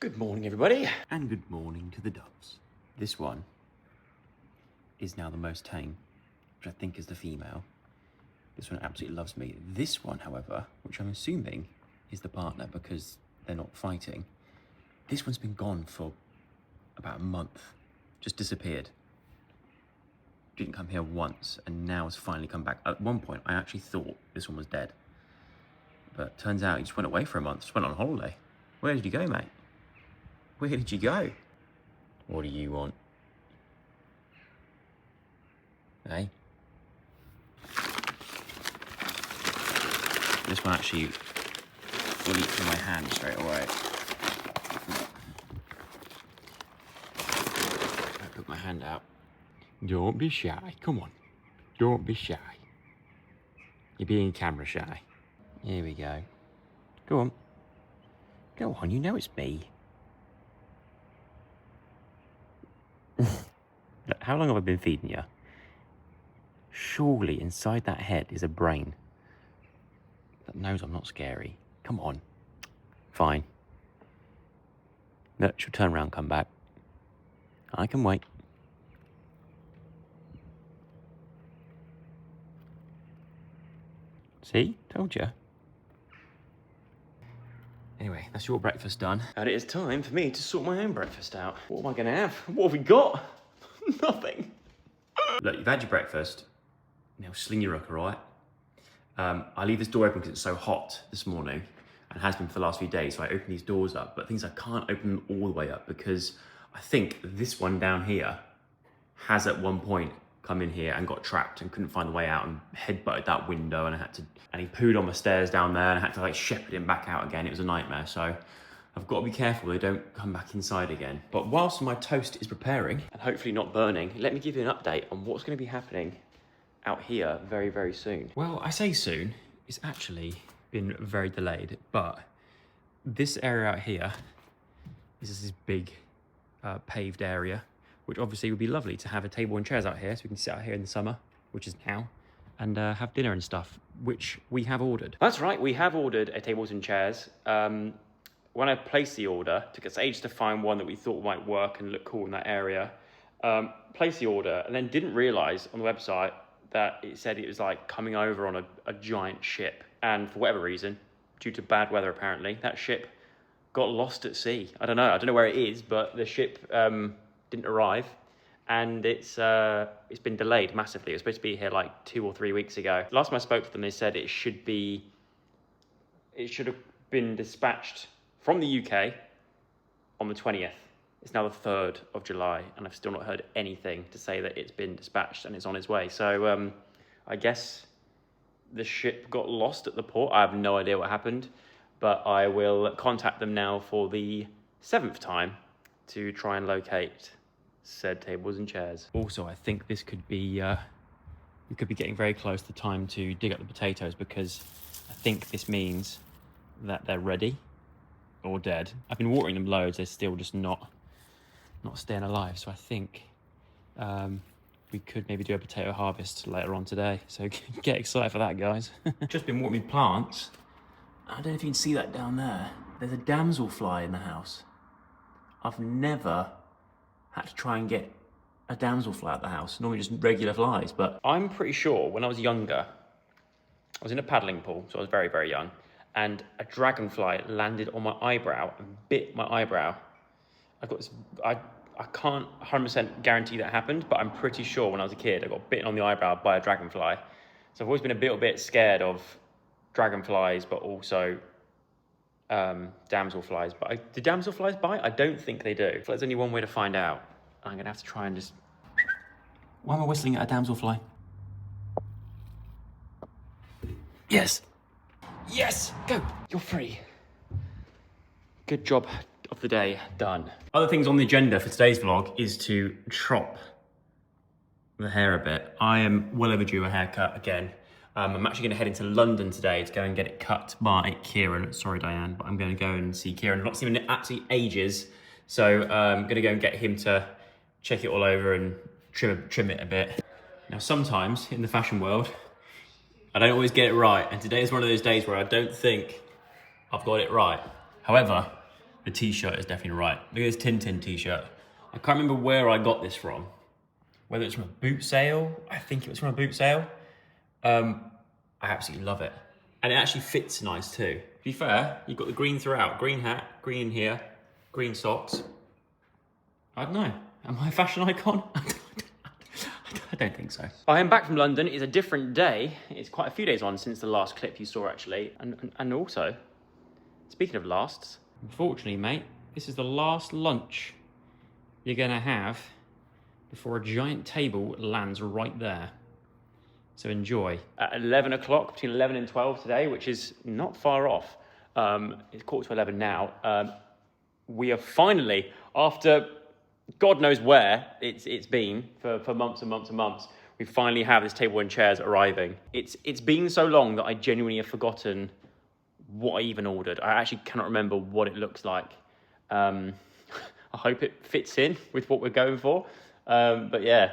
Good morning, everybody. And good morning to the doves. This one is now the most tame, which I think is the female. This one absolutely loves me. This one, however, which I'm assuming is the partner because they're not fighting, this one's been gone for about a month, just disappeared. Didn't come here once, and now has finally come back. At one point, I actually thought this one was dead. But turns out he just went away for a month, just went on holiday. Where did you go, mate? Where did you go? What do you want? Hey? This one actually leaped in my hand straight away. I put my hand out. Don't be shy, come on. Don't be shy. You're being camera shy. Here we go. Go on. Go on, you know it's me. Look, how long have I been feeding you? Surely inside that head is a brain that knows I'm not scary. Come on. Fine. Look, she'll turn around, come back. I can wait. See? Told you. Anyway, that's your breakfast done. And it is time for me to sort my own breakfast out. What am I gonna have? What have we got? Nothing. Look, you've had your breakfast. Now sling your hook, all right? I leave this door open because it's so hot this morning and has been for the last few days, so I open these doors up, but things I can't open them all the way up because I think this one down here has at one point come in here and got trapped and couldn't find the way out and headbutted that window, and he pooed on the stairs down there and I had to like shepherd him back out again. It was a nightmare, so I've got to be careful they don't come back inside again. But whilst my toast is preparing and hopefully not burning, let me give you an update on what's going to be happening out here very, very soon. Well, I say soon, it's actually been very delayed, but this area out here is this big paved area, which obviously would be lovely to have a table and chairs out here so we can sit out here in the summer, which is now, and have dinner and stuff, which we have ordered. That's right, we have ordered a tables and chairs. When I placed the order, it took us ages to find one that we thought might work and look cool in that area. Placed the order and then didn't realise on the website that it said it was like coming over on a giant ship. And for whatever reason, due to bad weather apparently, that ship got lost at sea. I don't know where it is, but the ship didn't arrive, and it's been delayed massively. It was supposed to be here like 2 or 3 weeks ago. Last time I spoke to them, they said it should have been dispatched from the UK on the 20th. It's now the 3rd of July, and I've still not heard anything to say that it's been dispatched and it's on its way. So I guess the ship got lost at the port. I have no idea what happened, but I will contact them now for the 7th time to try and locate said tables and chairs. Also, I think this could be, we could be getting very close to time to dig up the potatoes, because I think this means that they're ready or dead. I've been watering them loads, they're still just not staying alive. So I think we could maybe do a potato harvest later on today. So get excited for that, guys. Just been watering plants. I don't know if you can see that down there. There's a damselfly in the house. I've never had to try and get a damselfly out of the house. Normally just regular flies, but I'm pretty sure when I was younger, I was in a paddling pool, so I was very, very young, and a dragonfly landed on my eyebrow and bit my eyebrow. I can't 100% guarantee that happened, but I'm pretty sure when I was a kid, I got bitten on the eyebrow by a dragonfly. So I've always been a little bit scared of dragonflies, but also damselflies. But do damselflies bite? I don't think they do. There's only one way to find out. I'm gonna have to try and just... Why am I whistling at a damselfly? Yes! Yes! Go! You're free. Good job of the day done. Other things on the agenda for today's vlog is to chop the hair a bit. I am well overdue a haircut again. I'm actually going to head into London today to go and get it cut by Kieran. Sorry, Diane, but I'm going to go and see Kieran. I've not seen him in absolutely ages, so I'm going to go and get him to check it all over and trim it a bit. Now, sometimes in the fashion world, I don't always get it right, and today is one of those days where I don't think I've got it right. However, The t-shirt is definitely right. Look at this Tintin t-shirt. I can't remember where I got this from. Whether it's from a boot sale. I think it was from a boot sale. I absolutely love it. And it actually fits nice too. To be fair, you've got the green throughout. Green hat, green here, green socks. I don't know. Am I a fashion icon? I don't think so. I am back from London. It's a different day. It's quite a few days on since the last clip you saw, actually. And also, speaking of lasts, unfortunately, mate, this is the last lunch you're gonna have before a giant table lands right there. So enjoy. At 11 o'clock, between 11 and 12 today, which is not far off. It's 11:15 now. We are finally, after God knows where it's been for months and months and months, we finally have this table and chairs arriving. It's been so long that I genuinely have forgotten what I even ordered. I actually cannot remember what it looks like. I hope it fits in with what we're going for. But yeah,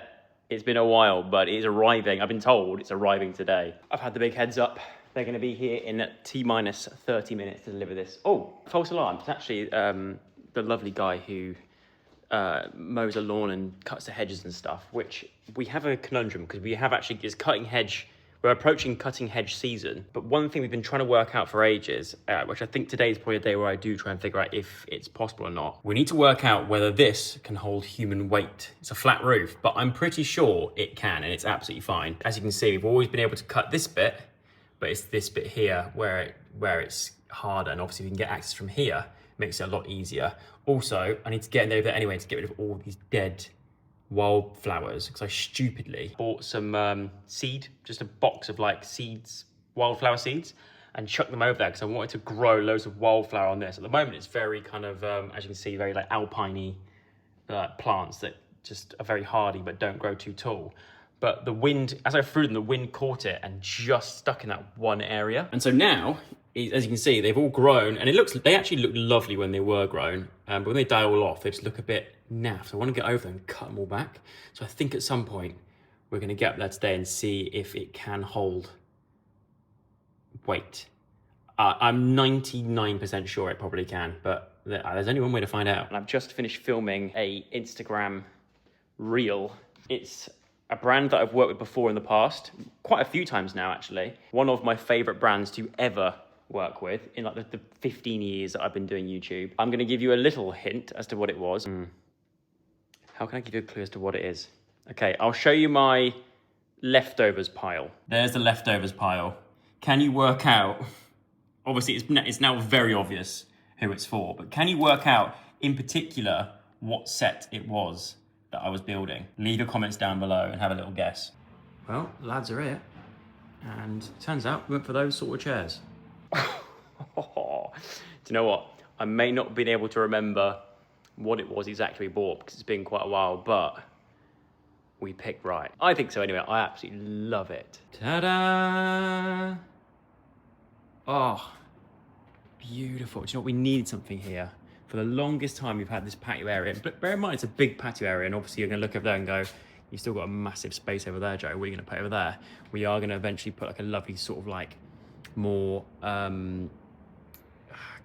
it's been a while, but it is arriving. I've been told it's arriving today. I've had the big heads up. They're going to be here in T-minus 30 minutes to deliver this. Oh, false alarm. It's actually the lovely guy who mows a lawn and cuts the hedges and stuff, which we have a conundrum because we have actually is cutting hedge. We're approaching cutting hedge season, but one thing we've been trying to work out for ages, which I think today is probably a day where I do try and figure out if it's possible or not. We need to work out whether this can hold human weight. It's a flat roof, but I'm pretty sure it can, and it's absolutely fine. As you can see, we've always been able to cut this bit, but it's this bit here where it's harder, and obviously we can get access from here, makes it a lot easier. Also, I need to get in there anyway to get rid of all these dead wildflowers, because I stupidly bought some seed, just a box of like seeds, wildflower seeds, and chucked them over there because I wanted to grow loads of wildflower on this. At the moment, it's very kind of, as you can see, very like alpine-y plants that just are very hardy but don't grow too tall. But the wind, as I threw them, the wind caught it and just stuck in that one area. And so now, as you can see, they've all grown, and they actually look lovely when they were grown, but when they die all off, they just look a bit naff. So I want to get over them and cut them all back. So I think at some point, we're going to get up there today and see if it can hold weight. I'm 99% sure it probably can, but there's only one way to find out. And I've just finished filming a Instagram reel. It's a brand that I've worked with before in the past, quite a few times now, actually. One of my favorite brands to ever work with in like the 15 years that I've been doing YouTube. I'm going to give you a little hint as to what it was. How can I give you a clue as to what it is? Okay, I'll show you my leftovers pile. There's the leftovers pile. Can you work out, obviously it's now very obvious who it's for, but can you work out in particular what set it was that I was building? Leave your comments down below and have a little guess. Well, lads are here, and it turns out we went for those sort of chairs. Do you know what? I may not have been able to remember what it was exactly we bought because it's been quite a while, but we picked right. I think so anyway. I absolutely love it. Ta-da! Oh, beautiful. Do you know what? We needed something here. For the longest time, we've had this patio area. But bear in mind, it's a big patio area, and obviously you're going to look over there and go, you've still got a massive space over there, Joe. What are you going to put over there? We are going to eventually put like a lovely sort of like more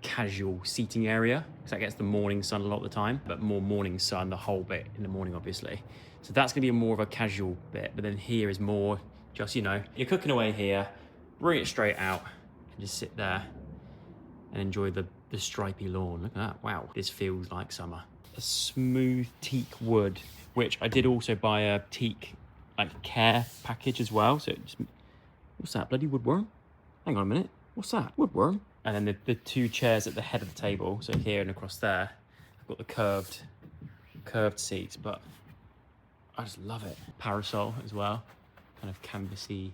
casual seating area, because that gets the morning sun a lot of the time, but more morning sun, the whole bit in the morning, obviously. So that's going to be more of a casual bit, but then here is more just, you know, you're cooking away here, bring it straight out, and just sit there and enjoy the stripy lawn. Look at that, wow. This feels like summer. A smooth teak wood, which I did also buy a teak like care package as well. So it just, what's that, bloody woodworm? Hang on a minute, what's that, woodworm? And then the two chairs at the head of the table, so here and across there, I've got the curved seats, but I just love it. Parasol as well, kind of canvassy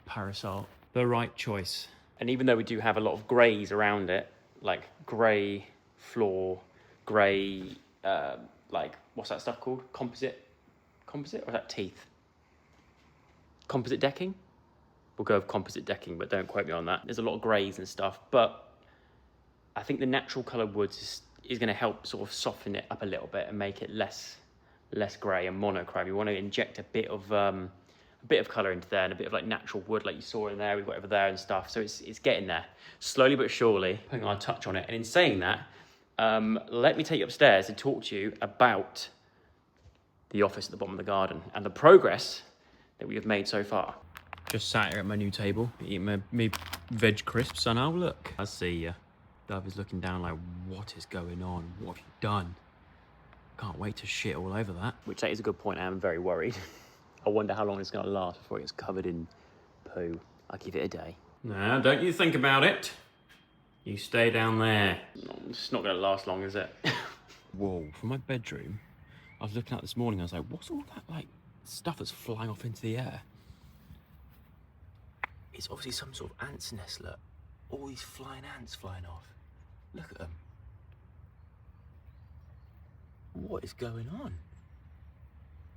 parasol. The right choice. And even though we do have a lot of greys around it, like grey floor, grey, like, what's that stuff called? Composite? Or is that teeth? Composite decking? We'll go with composite decking, but don't quote me on that. There's a lot of greys and stuff, but I think the natural coloured woods is going to help sort of soften it up a little bit and make it less grey and monochrome. You want to inject a bit of a bit of colour into there and a bit of like natural wood like you saw in there, we've got over there and stuff. So it's getting there, slowly but surely, putting our touch on it. And in saying that, let me take you upstairs and talk to you about the office at the bottom of the garden and the progress that we have made so far. Just sat here at my new table, eating my veg crisps, and oh look, I see you. Dove is looking down like, what is going on? What have you done? Can't wait to shit all over that. Which that is a good point, I am very worried. I wonder how long it's gonna last before it gets covered in poo. I'll give it a day. No, don't you think about it. You stay down there. No, it's not gonna last long, is it? Whoa, from my bedroom, I was looking at this morning, I was like, what's all that like stuff that's flying off into the air? It's obviously some sort of ant's nest, look. All these flying ants flying off. Look at them. What is going on?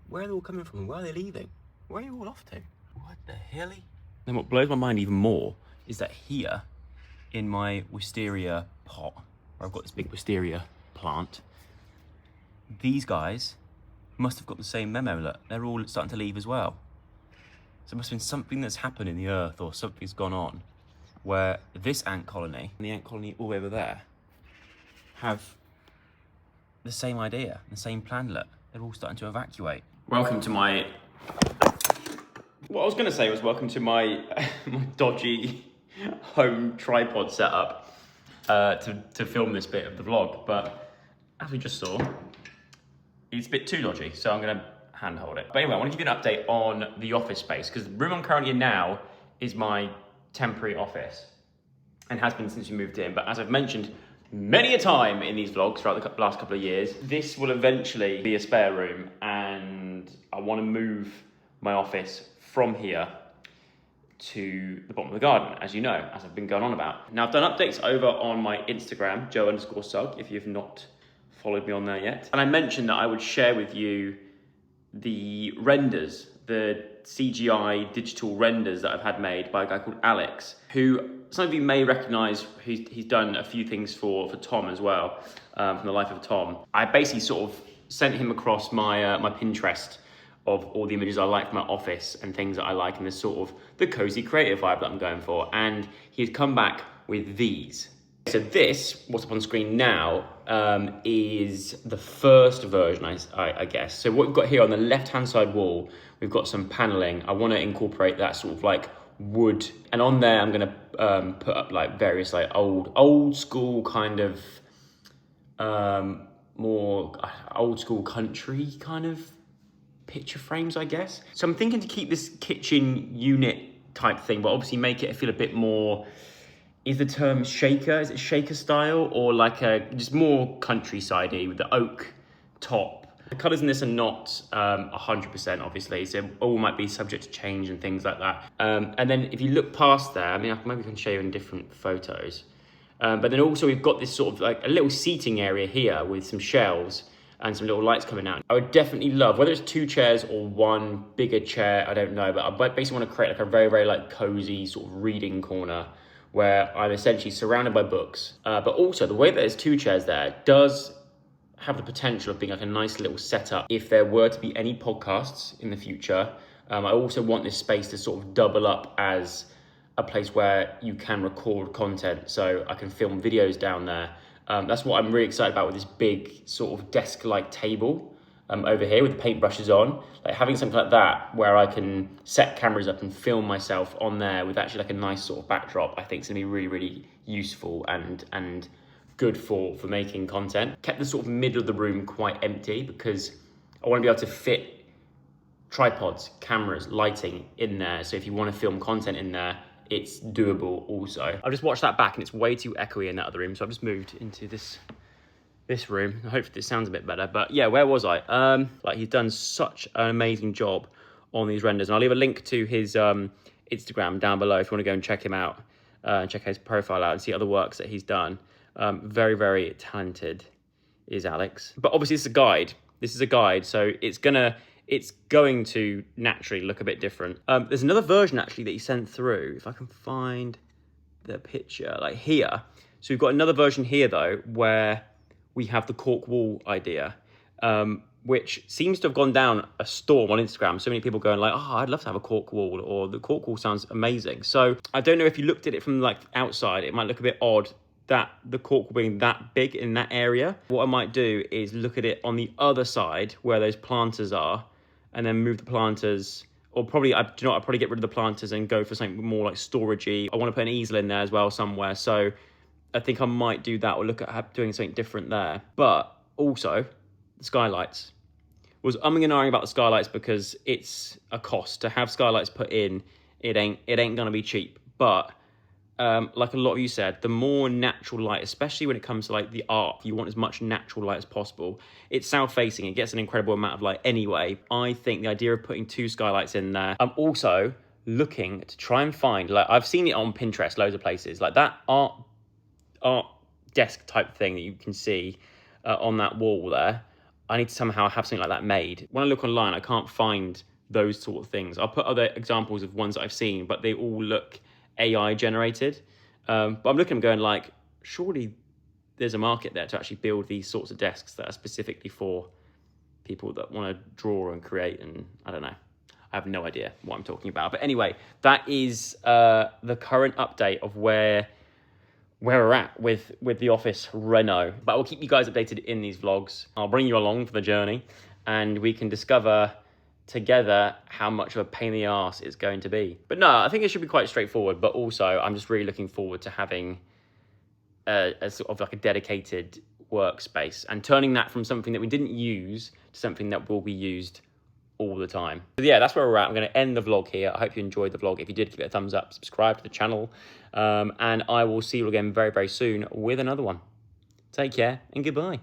Where are they all coming from? Where are they leaving? Where are you all off to? What the helly? Then what blows my mind even more is that here, in my wisteria pot, where I've got this big wisteria plant, these guys must have got the same memo, look. They're all starting to leave as well. So it must have been something that's happened in the earth or something's gone on where this ant colony and the ant colony all over there have the same idea, the same plan, look. They're all starting to evacuate. Welcome to my... What I was going to say was welcome to my, my dodgy home tripod setup to film this bit of the vlog, but as we just saw, it's a bit too dodgy, so I'm going to handhold it. But anyway, I want to give you an update on the office space, because the room I'm currently in now is my temporary office, and has been since we moved in. But as I've mentioned many a time in these vlogs throughout the last couple of years, this will eventually be a spare room, and I want to move my office from here to the bottom of the garden, as you know, as I've been going on about. Now, I've done updates over on my Instagram, Joe_Sugg, if you've not followed me on there yet. And I mentioned that I would share with you the renders, the CGI digital renders that I've had made by a guy called Alex, who some of you may recognize. He's done a few things for Tom as well, from The Life of Tom. I basically sort of sent him across my my Pinterest of all the images I like from my office and things that I like in this sort of the cozy creative vibe that I'm going for. And he's come back with these. So this, what's up on screen now, is the first version, I guess. So what we've got here on the left-hand side wall, we've got some paneling. I want to incorporate that sort of like wood. And on there, I'm going to put up like various like old school kind of, more old school country kind of picture frames, I guess. So I'm thinking to keep this kitchen unit type thing, but obviously make it feel a bit more... Is the term shaker? Is it shaker style, or like a just more countryside-y with the oak top? The colours in this are not 100%, obviously, so all might be subject to change and things like that. And then if you look past there, I mean, maybe I can show you in different photos. But then also we've got this sort of like a little seating area here with some shelves and some little lights coming out. I would definitely love, whether it's 2 chairs or one bigger chair, I don't know, but I basically want to create like a very, very like cozy sort of reading corner where I'm essentially surrounded by books. But also the way that there's 2 chairs there does have the potential of being like a nice little setup if there were to be any podcasts in the future. I also want this space to sort of double up as a place where you can record content, so I can film videos down there. That's what I'm really excited about with this big sort of desk-like table over here with the paintbrushes on. Like having something like that where I can set cameras up and film myself on there with actually like a nice sort of backdrop, I think is gonna be really, really useful and good for making content. Kept the sort of middle of the room quite empty because I want to be able to fit tripods, cameras, lighting in there. So if you want to film content in there, it's doable also. I've just watched that back and it's way too echoey in that other room. So I've just moved into this room. Hopefully this sounds a bit better. But yeah, where was I? Like he's done such an amazing job on these renders. And I'll leave a link to his Instagram down below if you want to go and check him out. Check his profile out and see other works that he's done. Very, very talented is Alex. But obviously this is a guide. This is a guide, so it's going to naturally look a bit different. There's another version actually that he sent through, if I can find the picture, like here. So we've got another version here though, where we have the cork wall idea. which seems to have gone down a storm on Instagram. So many people going like, oh, I'd love to have a cork wall, or the cork wall sounds amazing. So I don't know if you looked at it from like outside, it might look a bit odd that the cork wall being that big in that area. What I might do is look at it on the other side where those planters are, and then move the planters, or probably, I'd probably get rid of the planters and go for something more like storagey. I want to put an easel in there as well somewhere. So I think I might do that, or look at doing something different there. But also, the skylights. Was umming and ahhing about the skylights because it's a cost to have skylights put in. It ain't gonna be cheap. But like a lot of you said, the more natural light, especially when it comes to like the art, you want as much natural light as possible. It's south facing, it gets an incredible amount of light anyway. I think the idea of putting 2 skylights in there. I'm also looking to try and find, like, I've seen it on Pinterest, loads of places, like that art desk type thing that you can see on that wall there. I need to somehow have something like that made. When I look online, I can't find those sort of things. I'll put other examples of ones that I've seen, but they all look AI generated. But I'm looking at them going like, surely there's a market there to actually build these sorts of desks that are specifically for people that want to draw and create, and I don't know. I have no idea what I'm talking about. But anyway, that is the current update of where we're at with the office reno. But I will keep you guys updated in these vlogs. I'll bring you along for the journey, and we can discover together how much of a pain in the arse it's going to be. But no, I think it should be quite straightforward. But also, I'm just really looking forward to having a sort of like a dedicated workspace, and turning that from something that we didn't use to something that will be used all the time. So yeah, that's where we're at. I'm going to end the vlog here. I hope you enjoyed the vlog. If you did, give it a thumbs up, subscribe to the channel, and I will see you again very, very soon with another one. Take care and goodbye.